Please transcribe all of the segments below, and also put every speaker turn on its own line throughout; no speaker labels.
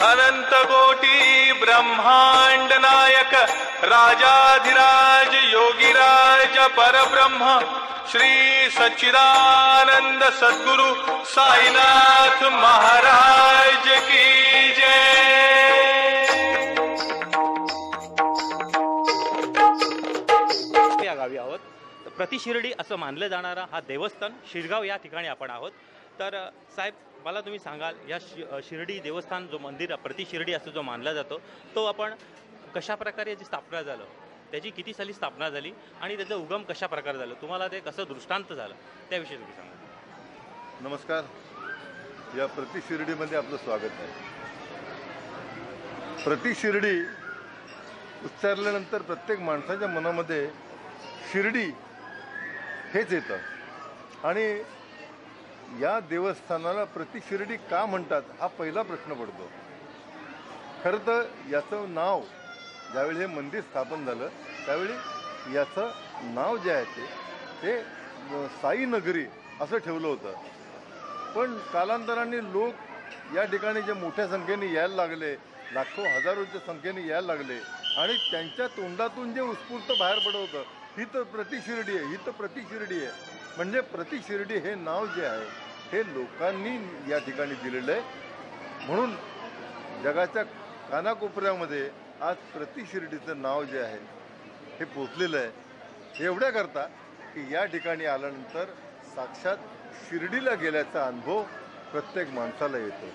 अनंत कोटी ब्रह्मांड नायक राजाधिराज योगीराज परब्रह्म श्री सच्चिदानंद सद्गुरु साईनाथ महाराज की जय।
या गावी आहोत, प्रतिशिर्डी असं मानलं जाणारा हा देवस्थान शिरगाव या ठिकाणी आपण आहोत। तर साहेब, मला तुम्ही सांगाल, या शिर्डी देवस्थान जो मंदिर प्रतिशिर्डी असं जो मानला जातो, तो आपण कशा प्रकारे याची स्थापना झालं, त्याची किती साली स्थापना झाली आणि त्याचा उगम कशा प्रकारे झालं, तुम्हाला ते कसं दृष्टांत झालं त्याविषयी तुम्ही सांगा।
नमस्कार, या प्रतिशिर्डीमध्ये आपलं स्वागत आहे। प्रतिशिर्डी उच्चारल्यानंतर प्रत्येक माणसाच्या मनामध्ये शिर्डी हेच येतं आणि या देवस्थानाला प्रतिशिर्डी का म्हणतात हा पहिला प्रश्न पडतो। खरं तर याचं नाव ज्यावेळी हे मंदिर स्थापन झालं त्यावेळी याचं नाव जे आहे ते साई नगरी असं ठेवलं होतं, पण कालांतराने लोक या ठिकाणी जे मोठ्या संख्येने यायला लागले, लाखो हजारोच्या संख्येने यायला लागले आणि त्यांच्या तोंडातून जे उत्स्फूर्त बाहेर पडत होतं, ही तर प्रतिशिर्डी आहे, ही तर प्रतिशिर्डी आहे। म्हणजे प्रतिशिर्डी हे नाव जे आहे हे लोकांनी या ठिकाणी दिलेलं आहे, म्हणून जगाच्या कानाकोपऱ्यामध्ये आज प्रतिशिर्डीचं नाव जे आहे हे पोचलेलं आहे। एवढ्याकरता की या ठिकाणी आल्यानंतर साक्षात शिर्डीला गेल्याचा अनुभव प्रत्येक माणसाला येतो।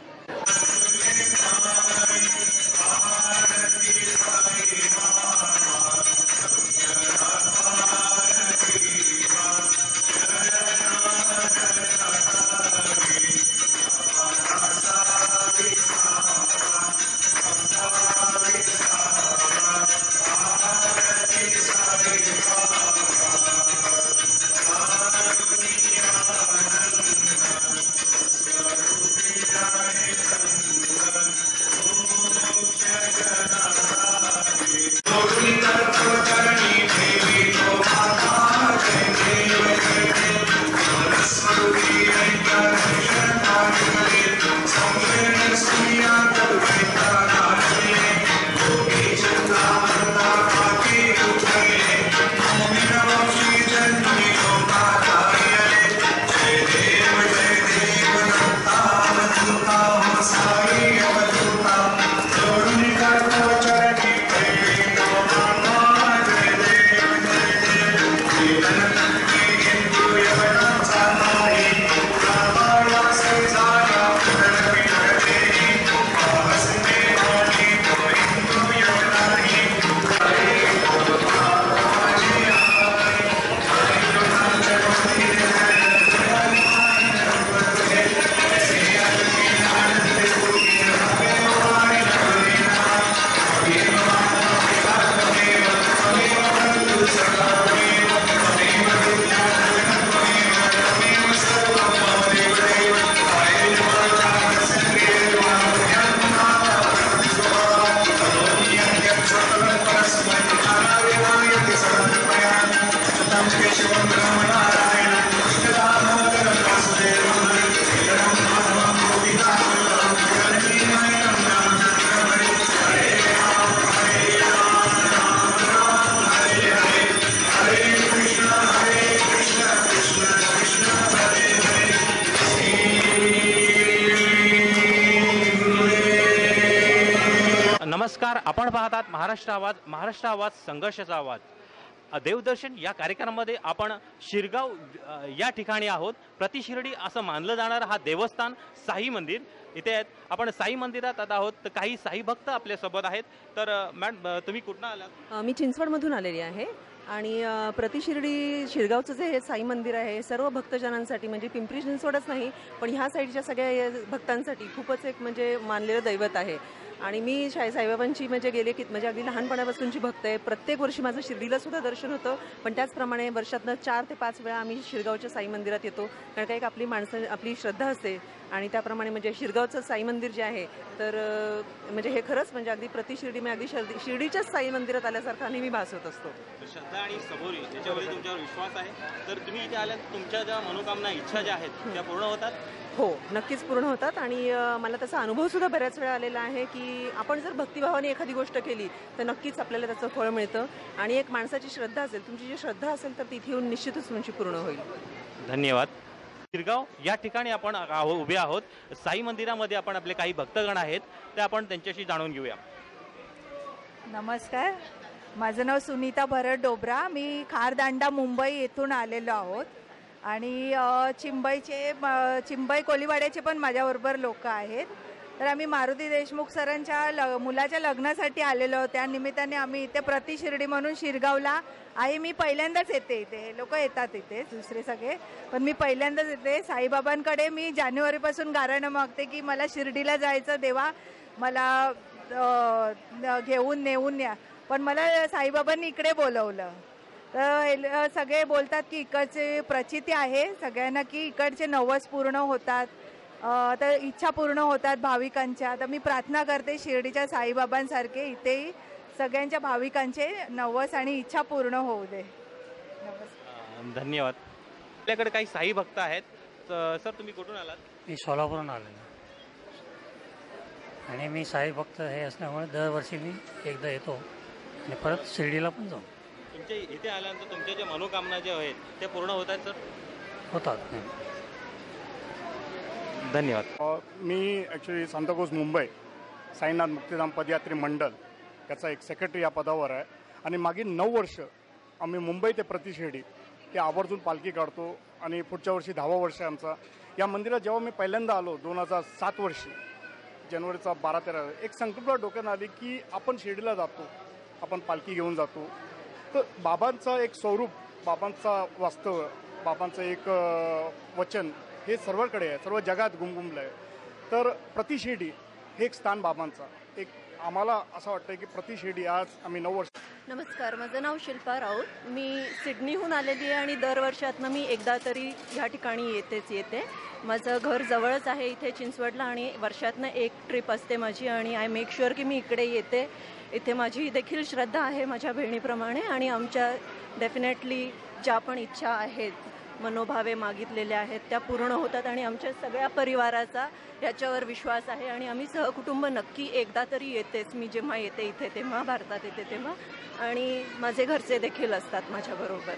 नमस्कार, आपण पाहतात महाराष्ट्र आवाज, महाराष्ट्र आवाज संघर्षाचा आवाज। देवदर्शन या कार्यक्रमामध्ये आपण शिरगाव या ठिकाणी आहोत। प्रतिशिर्डी असं मानलं जाणारं हा देवस्थान साई मंदिर इथे आहेत। आपण साई मंदिरात आता आहोत, तर काही साई भक्त आपल्यासोबत आहेत। तर मॅडम, तुम्ही कुठून आलात?
मी चिंचवडमधून आलेली आहे आणि प्रतिशिर्डी शिरगावचं जे हे साई मंदिर आहे सर्व भक्तजनांसाठी, म्हणजे पिंपरी चिंचवडच नाही पण ह्या साईडच्या सगळ्या भक्तांसाठी खूपच एक म्हणजे मानलेलं दैवत आहे। आणि मी साईबाबांची म्हणजे म्हणजे अगदी लहानपणापासूनची भक्त आहे। प्रत्येक वर्षी माझं शिर्डीला सुद्धा दर्शन होतं, पण त्याचप्रमाणे वर्षातनं 4 ते 5 वेळा आम्ही शिरगावच्या साई मंदिरात येतो, कारण का एक आपली माणसं आपली श्रद्धा असते आणि त्याप्रमाणे म्हणजे शिरगावचं साई मंदिर जे आहे तर म्हणजे हे खरंच म्हणजे अगदी प्रतिशिर्डी म्हणजे अगदी शिर्डीच्याच साई मंदिरात आल्यासारखा नेहमी भास होत असतो।
श्रद्धा आणि सबोरी याच्यामध्ये तुमच्यावर विश्वास आहे, तर तुम्ही इथे आल्यात तुमच्या ज्या मनोकामना इच्छा ज्या आहेत त्या पूर्ण होतात?
हो, नक्कीच पूर्ण होतात आणि मला त्याचा अनुभव सुद्धा बऱ्याच वेळा आलेला आहे की आपण जर भक्तिभावाने एखादी गोष्ट केली तर नक्कीच आपल्याला त्याचं फळ मिळतं आणि एक माणसाची श्रद्धा असेल, तुमची जी श्रद्धा असेल तर ती इथे येऊन निश्चितच तुमची पूर्ण होईल.
धन्यवाद. शिरगाव या ठिकाणी आपण उभे आहोत. साई मंदिरामध्ये आपण आपले काही भक्तगण आहेत ते आपण त्यांच्याशी जाणून घेऊया.
नमस्कार, माझं नाव सुनीता भरत डोबरा. मी खारदांडा मुंबई येथून आलेलो आहोत आणि चिंबई कोलीवाड्याचे पण माझ्याबरोबर लोक आहेत. तर आम्ही मारुती देशमुख सरांच्या मुलाच्या लग्नासाठी आलेलो आहोत. त्या निमित्ताने आम्ही इथे प्रति शिर्डी म्हणून शिरगावला आहे. मी पहिल्यांदाच येते इथे, हे लोक येतात इथे दुसरे सगळे, पण मी पहिल्यांदाच येते. साईबाबांकडे मी जानेवारीपासून गाऱ्हाणं मागते की मला शिर्डीला जायचं, देवा मला घेऊन नेऊन या. पण मला साईबाबांनी इकडे बोलवलं. तर सगळे बोलतात की इकडचे प्रचिती आहे सगळ्यांना की इकडचे नवस पूर्ण होतात, तर इच्छा पूर्ण होतात भाविकांच्या. तर मी प्रार्थना करते शिर्डीच्या साईबाबांसारखे इथेही सगळ्यांच्या भाविकांचे नवस आणि इच्छा पूर्ण होऊ दे. नमस्कार.
धन्यवाद. आपल्याकडे काही साई भक्त आहेत. सर, तुम्ही कुठून आलात?
मी सोलापूरहून आलेलो आणि मी साई भक्त हे असल्यामुळे दरवर्षी मी एकदा येतो आणि परत शिर्डीला पण जाऊ.
तुमच्या इथे आल्यानंतर तुमच्या ज्या मनोकामना ज्या आहेत त्या पूर्ण होत आहेत सर?
होतात.
धन्यवाद.
मी ॲक्च्युली सांताक्रूज मुंबई साईनाथ मुक्तिधाम पदयात्री मंडळ याचा एक सेक्रेटरी या पदावर आहे आणि मागील 9 वर्ष आम्ही मुंबई ते प्रति शिर्डी हे आवर्जून पालखी काढतो आणि पुढच्या वर्षी 10वा वर्ष आहे आमचा. या मंदिरात जेव्हा मी पहिल्यांदा आलो 2007 वर्षी जानेवारीचा 12-13 एक संकल्पना डोक्यात आली की आपण शिर्डीला जातो, आपण पालखी घेऊन जातो. तर बाबांचं एक स्वरूप, बाबांचा वास्तव, बाबांचं एक वचन हे सर्वकडे आहे, सर्व जगात घुमघुमलं आहे. तर प्रति शिर्डी हे एक स्थान बाबांचा एक आम्हाला असं वाटतं की प्रति शिर्डी आज आम्ही 9 वर्ष.
नमस्कार, माझं नाव शिल्पा राऊत. मी सिडनीहून आलेली आहे आणि दरवर्षातनं मी एकदा तरी ह्या ठिकाणी येते. माझं घर जवळच आहे इथे चिंचवडला आणि वर्षातनं एक ट्रिप असते माझी आणि आय मेक शुअर की मी इकडे येते. इथे माझी देखील श्रद्धा आहे माझ्या बहिणीप्रमाणे आणि आमच्या डेफिनेटली ज्या पण इच्छा आहेत, मनोभावे मागितलेल्या आहेत त्या पूर्ण होतात आणि आमच्या सगळ्या परिवाराचा याच्यावर विश्वास आहे आणि आम्ही सहकुटुंब नक्की एकदा तरी येतेच. मी जेव्हा येते इथे तेव्हा, भारतात येते तेव्हा, आणि माझे घरचे देखील असतात माझ्याबरोबर.